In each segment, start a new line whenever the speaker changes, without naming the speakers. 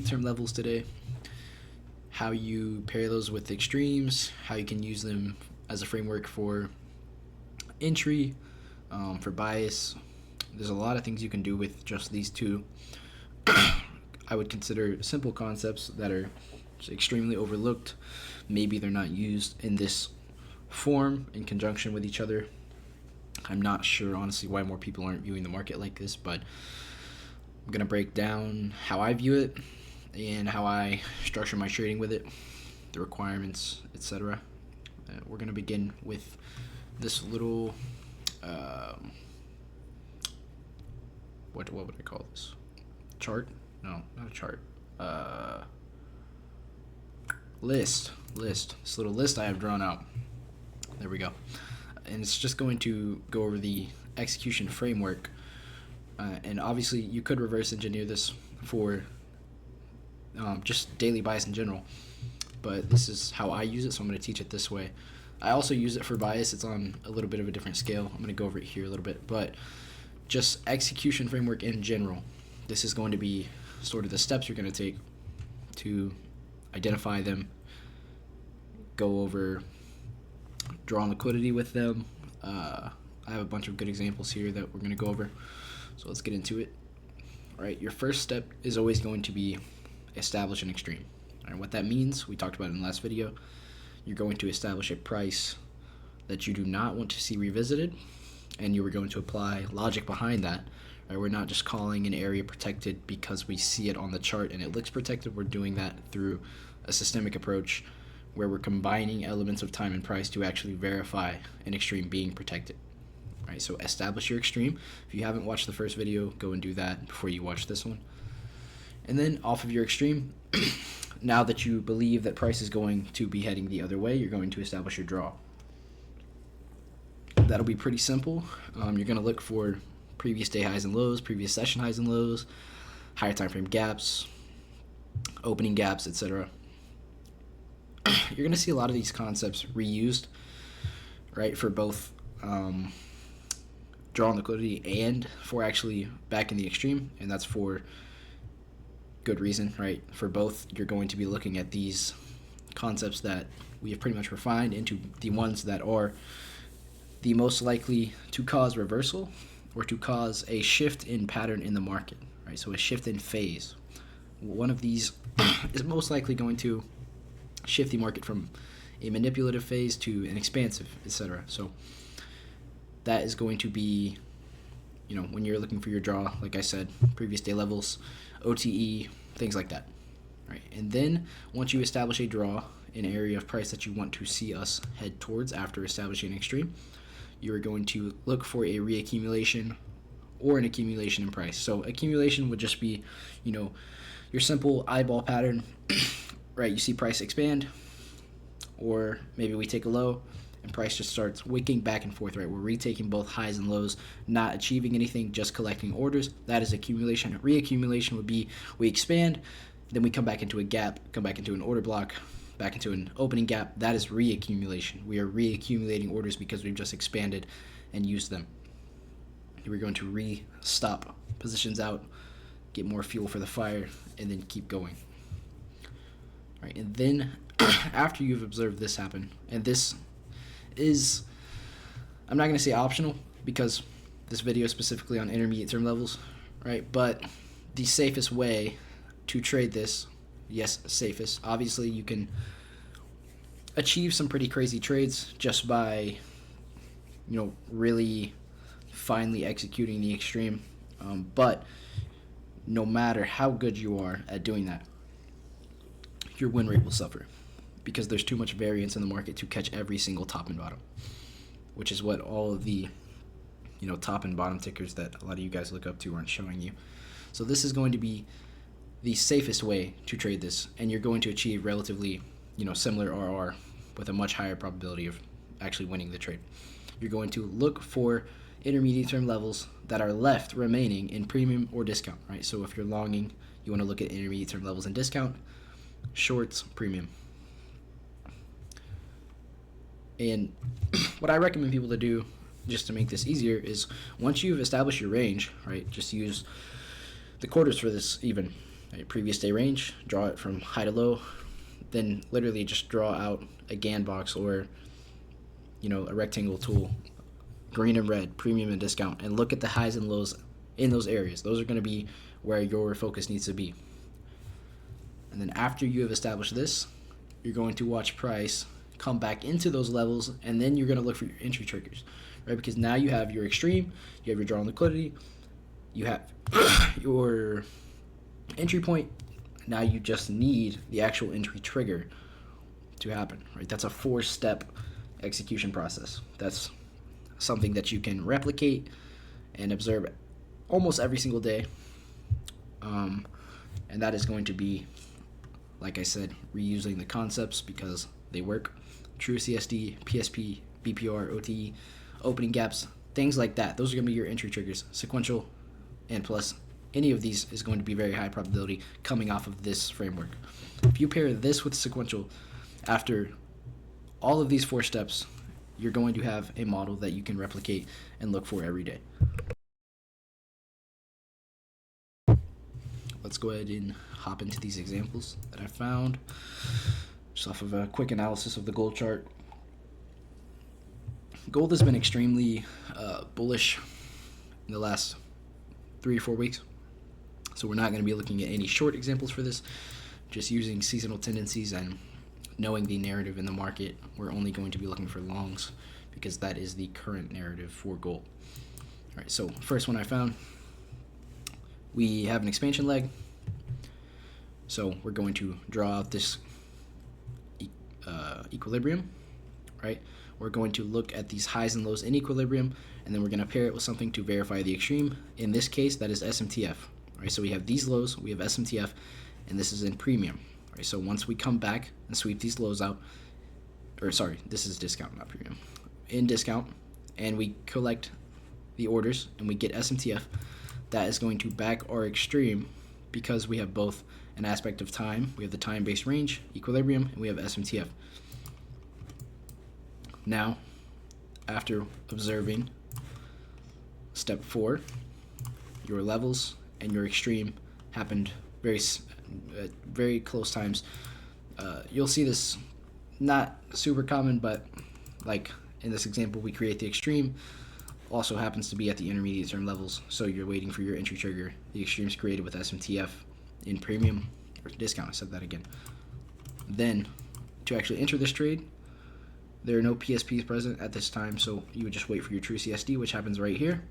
term levels today, how you pair those with extremes, how you can use them as a framework for entry, for bias. There's a lot of things you can do with just these two. I would consider simple concepts that are just extremely overlooked. Maybe they're not used in this form in conjunction with each other. I'm not sure, honestly, why more people aren't viewing the market like this, but I'm going to break down how I view it and how I structure my trading with it, the requirements, etc. We're going to begin with this little, what would I call this? Chart? No, not a chart. List. This little list I have drawn out. There we go. And it's just going to go over the execution framework. And obviously, you could reverse engineer this for just daily bias in general. But this is how I use it, so I'm going to teach it this way. I also use it for bias. It's on a little bit of a different scale. I'm going to go over it here a little bit. But just execution framework in general. This is going to be sort of the steps you're going to take to identify them, go over drawing liquidity with them. I have a bunch of good examples here that we're going to go over. So let's get into it. All right, your first step is always going to be establish an extreme. All right, what that means, we talked about it in the last video. You're going to establish a price that you do not want to see revisited, and you are going to apply logic behind that. Right, we're not just calling an area protected because we see it on the chart and it looks protected. We're doing that through a systemic approach where we're combining elements of time and price to actually verify an extreme being protected. Right, so establish your extreme. If you haven't watched the first video, go and do that before you watch this one. And then off of your extreme, now that you believe that price is going to be heading the other way, you're going to establish your draw. That'll be pretty simple. You're going to look for previous day highs and lows, previous session highs and lows, higher time frame gaps, opening gaps, etc. You're going to see a lot of these concepts reused, right, for both drawing liquidity and for actually backing the extreme, and that's for good reason, right? For both, you're going to be looking at these concepts that we have pretty much refined into the ones that are the most likely to cause reversal or to cause a shift in pattern in the market, right? So a shift in phase. One of these is most likely going to shift the market from a manipulative phase to an expansive, etc. So that is going to be, when you're looking for your draw, like I said, previous day levels, OTE, things like that, right? And then once you establish a draw, an area of price that you want to see us head towards after establishing an extreme, you are going to look for a reaccumulation or an accumulation in price. So accumulation would just be, your simple eyeball pattern, right? You see price expand, or maybe we take a low and price just starts wicking back and forth, right? We're retaking both highs and lows, not achieving anything, just collecting orders. That is accumulation. Reaccumulation would be we expand, then we come back into a gap, come back into an order block, back into an opening gap. That is reaccumulation. We are reaccumulating orders because we've just expanded and used them. We're going to re-stop positions out, get more fuel for the fire, and then keep going. All right, and then after you've observed this happen, and this is, I'm not going to say optional because this video is specifically on intermediate term levels, right? But the safest way to trade this, yes, safest. Obviously, you can achieve some pretty crazy trades just by, really finely executing the extreme. But no matter how good you are at doing that, your win rate will suffer because there's too much variance in the market to catch every single top and bottom, which is what all of the, top and bottom tickers that a lot of you guys look up to aren't showing you. So this is going to be the safest way to trade this, and you're going to achieve relatively, similar RR with a much higher probability of actually winning the trade. You're going to look for intermediate term levels that are left remaining in premium or discount, right? So if you're longing, you want to look at intermediate term levels in discount, shorts, premium. And what I recommend people to do, just to make this easier, is once you've established your range, right, just use the quarters for this even. a previous day range, draw it from high to low, then literally just draw out a GAN box or a rectangle tool, green and red, premium and discount, and look at the highs and lows in those areas. Those are going to be where your focus needs to be. And then after you have established this, you're going to watch price come back into those levels, and then you're going to look for your entry triggers, right? Because now you have your extreme, you have your draw on liquidity, you have your entry point. Now you just need the actual entry trigger to happen, right? That's a 4-step execution process. That's something that you can replicate and observe almost every single day. And that is going to be, like I said, reusing the concepts because they work. True CSD, PSP, BPR, OTE, opening gaps, things like that. Those are going to be your entry triggers. Sequential and plus any of these is going to be very high probability coming off of this framework. If you pair this with sequential, after all of these 4 steps, you're going to have a model that you can replicate and look for every day. Let's go ahead and hop into these examples that I found just off of a quick analysis of the gold chart. Gold has been extremely bullish in the last 3 or 4 weeks. So we're not going to be looking at any short examples for this, just using seasonal tendencies and knowing the narrative in the market. We're only going to be looking for longs because that is the current narrative for gold. All right, so first one I found, we have an expansion leg. So we're going to draw out this equilibrium, right? We're going to look at these highs and lows in equilibrium, and then we're going to pair it with something to verify the extreme. In this case, that is SMTF, right? So we have these lows, we have SMTF, and this is in premium, right? So once we come back and sweep these lows out, or sorry, this is discount, not premium, in discount, and we collect the orders and we get SMTF, that is going to back our extreme because we have both an aspect of time. We have the time-based range, equilibrium, and we have SMTF. Now, after observing step 4, your levels and your extreme happened very close times. You'll see this not super common, but like in this example, we create the extreme. Also happens to be at the intermediate term levels, so you're waiting for your entry trigger. The extreme is created with SMTF in premium or discount. I said that again. Then, to actually enter this trade, there are no PSPs present at this time, so you would just wait for your true CSD, which happens right here.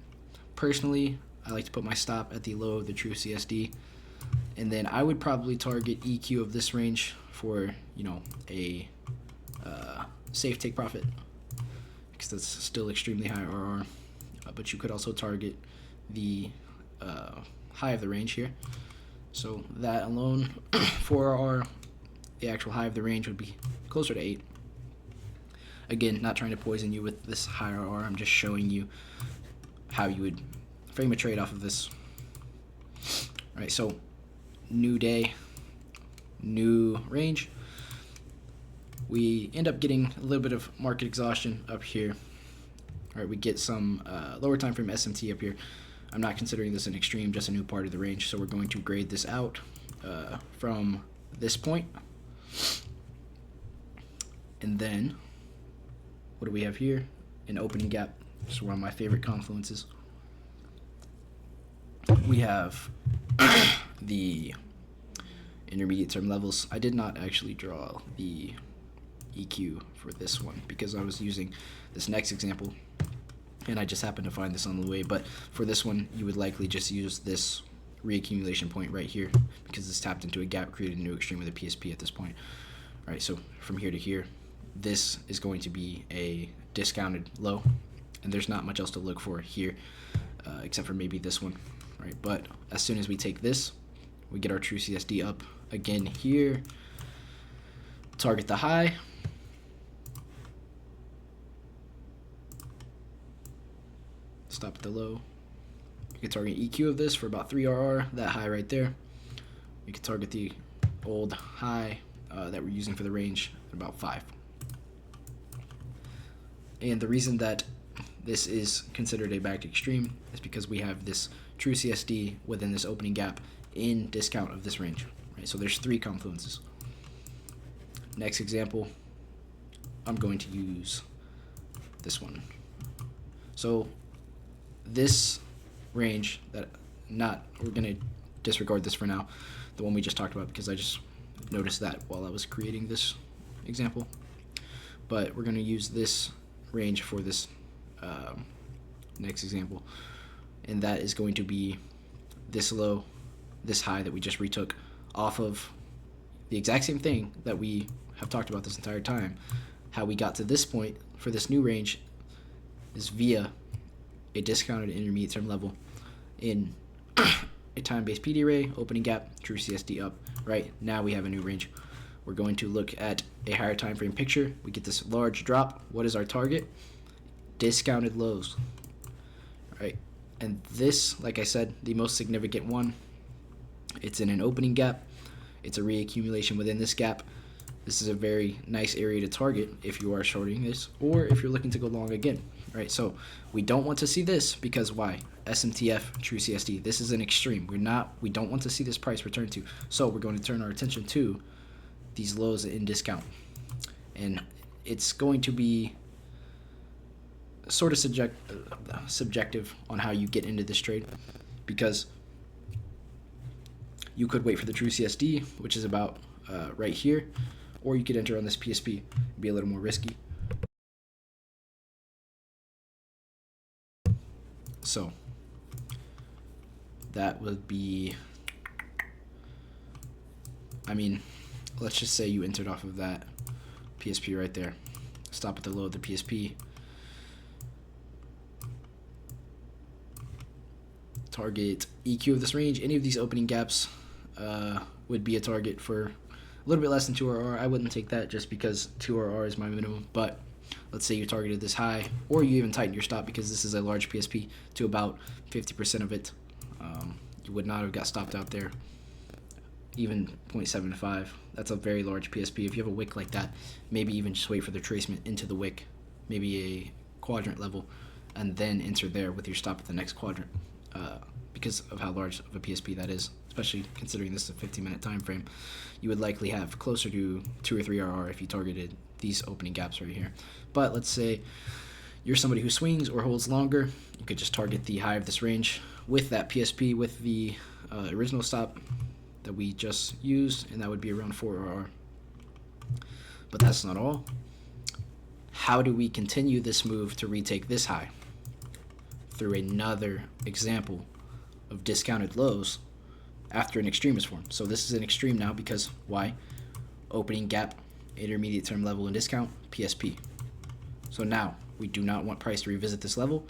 Personally, I like to put my stop at the low of the true CSD, and then I would probably target EQ of this range for a safe take profit, because that's still extremely high RR. But you could also target the high of the range here. So that alone, 4RR, the actual high of the range would be closer to 8. Again, not trying to poison you with this high RR. I'm just showing you how you would frame a trade off of this. All right, so new day, new range. We end up getting a little bit of market exhaustion up here. All right, we get some lower time frame SMT up here. I'm not considering this an extreme, just a new part of the range. So we're going to grade this out from this point. And then, what do we have here? An opening gap. This is one of my favorite confluences. We have the intermediate term levels. I did not actually draw the EQ for this one because I was using this next example and I just happened to find this on the way. But for this one, you would likely just use this reaccumulation point right here because it's tapped into a gap, created a new extreme with a PSP at this point. All right, so from here to here, this is going to be a discounted low, and there's not much else to look for here except for maybe this one, right? But as soon as we take this, we get our true CSD up again here, target the high, stop at the low. You can target EQ of this for about 3RR, that high right there. You can target the old high that we're using for the range at about 5. And the reason that this is considered a backed extreme is because we have this true CSD within this opening gap in discount of this range. Right? So there's 3 confluences. Next example, I'm going to use this one. So this range we're going to disregard this for now, the one we just talked about, because I just noticed that while I was creating this example. But we're going to use this range for this next example, and that is going to be this low, this high that we just retook off of the exact same thing that we have talked about this entire time. How we got to this point for this new range is via a discounted intermediate term level in a time-based PD array, opening gap, true CSD up. Right now we have a new range. We're going to look at a higher time frame picture. We get this large drop. What is our target? Discounted lows. Right, and this, like I said, the most significant one, it's in an opening gap. It's a reaccumulation within this gap. This is a very nice area to target if you are shorting this or if you're looking to go long again. Right, so we don't want to see this because why? SMTF, true CSD. This is an extreme. We don't want to see this price return to. So we're going to turn our attention to these lows in discount, and it's going to be sort of subjective on how you get into this trade, because you could wait for the true CSD, which is about right here, or you could enter on this PSP, be a little more risky. So that would be, let's just say you entered off of that PSP right there. Stop at the low of the PSP. Target EQ of this range. Any of these opening gaps would be a target for a little bit less than 2 RR. I wouldn't take that just because 2 RR is my minimum. But let's say you targeted this high, or you even tighten your stop because this is a large PSP to about 50% of it. You would not have got stopped out there. Even 0.75. That's a very large PSP. If you have a wick like that, maybe even just wait for the tracement into the wick, maybe a quadrant level, and then enter there with your stop at the next quadrant. Because of how large of a PSP that is, especially considering this is a 15-minute time frame, you would likely have closer to 2 or 3 RR if you targeted these opening gaps right here. But let's say you're somebody who swings or holds longer, you could just target the high of this range with that PSP with the original stop that we just used, and that would be around 4 RR. But that's not all. How do we continue this move to retake this high? Through another example of discounted lows after an extreme is formed. So this is an extreme now because why? Opening gap, intermediate term level and discount, PSP. So now we do not want price to revisit this level.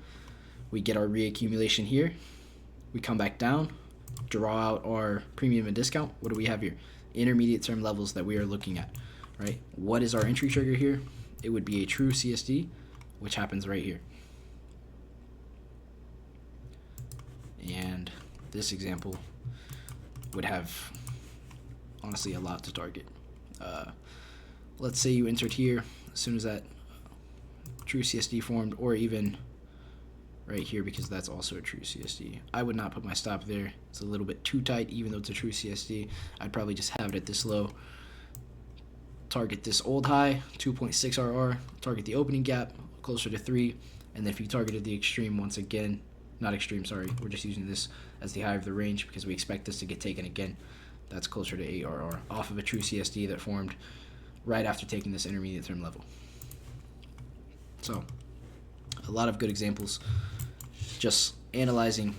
We get our reaccumulation here. We come back down, draw out our premium and discount. What do we have here? Intermediate term levels that we are looking at, right? What is our entry trigger here? It would be a true CSD, which happens right here. And this example would have, honestly, a lot to target. Let's say you entered here as soon as that true CSD formed, or even right here because that's also a true CSD. I would not put my stop there. It's a little bit too tight, even though it's a true CSD. I'd probably just have it at this low. Target this old high, 2.6 RR. Target the opening gap, closer to 3. And then if you targeted the extreme once again, not extreme, sorry, we're just using this as the high of the range because we expect this to get taken again. That's closer to 8 RR off of a true CSD that formed right after taking this intermediate term level. So a lot of good examples, just analyzing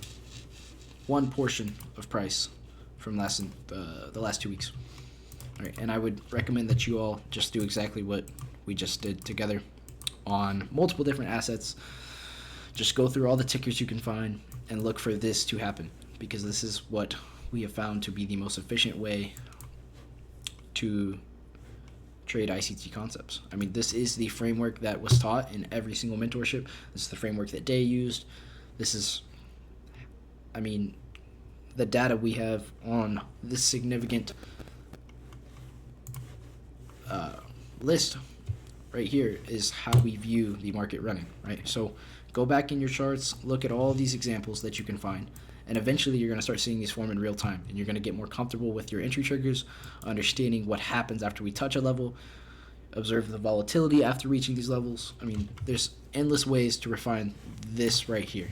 one portion of price from the last 2 weeks. All right, and I would recommend that you all just do exactly what we just did together on multiple different assets. Just go through all the tickers you can find and look for this to happen, because this is what we have found to be the most efficient way to trade ICT concepts. I mean, this is the framework that was taught in every single mentorship. This is the framework that Day used. This is, the data we have on this significant list right here is how we view the market running, right? So go back in your charts, look at all these examples that you can find, And eventually you're going to start seeing these form in real time, and you're going to get more comfortable with your entry triggers, understanding what happens after we touch a level, observe the volatility after reaching these levels. I mean, there's endless ways to refine this right here.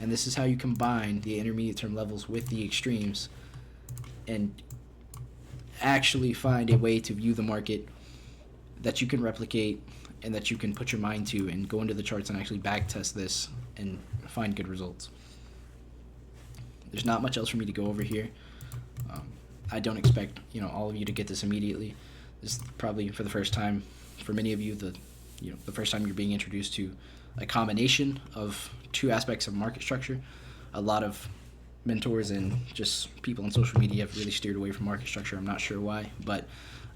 And this is how you combine the intermediate term levels with the extremes and actually find a way to view the market that you can replicate and that you can put your mind to and go into the charts and actually back test this and find good results. There's not much else for me to go over here. I don't expect all of you to get this immediately. This is probably for the first time for many of you the first time you're being introduced to a combination of two aspects of market structure. A lot of mentors and just people on social media have really steered away from market structure. I'm not sure why, but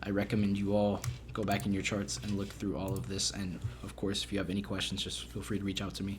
I recommend you all go back in your charts and look through all of this. And of course, if you have any questions, just feel free to reach out to me.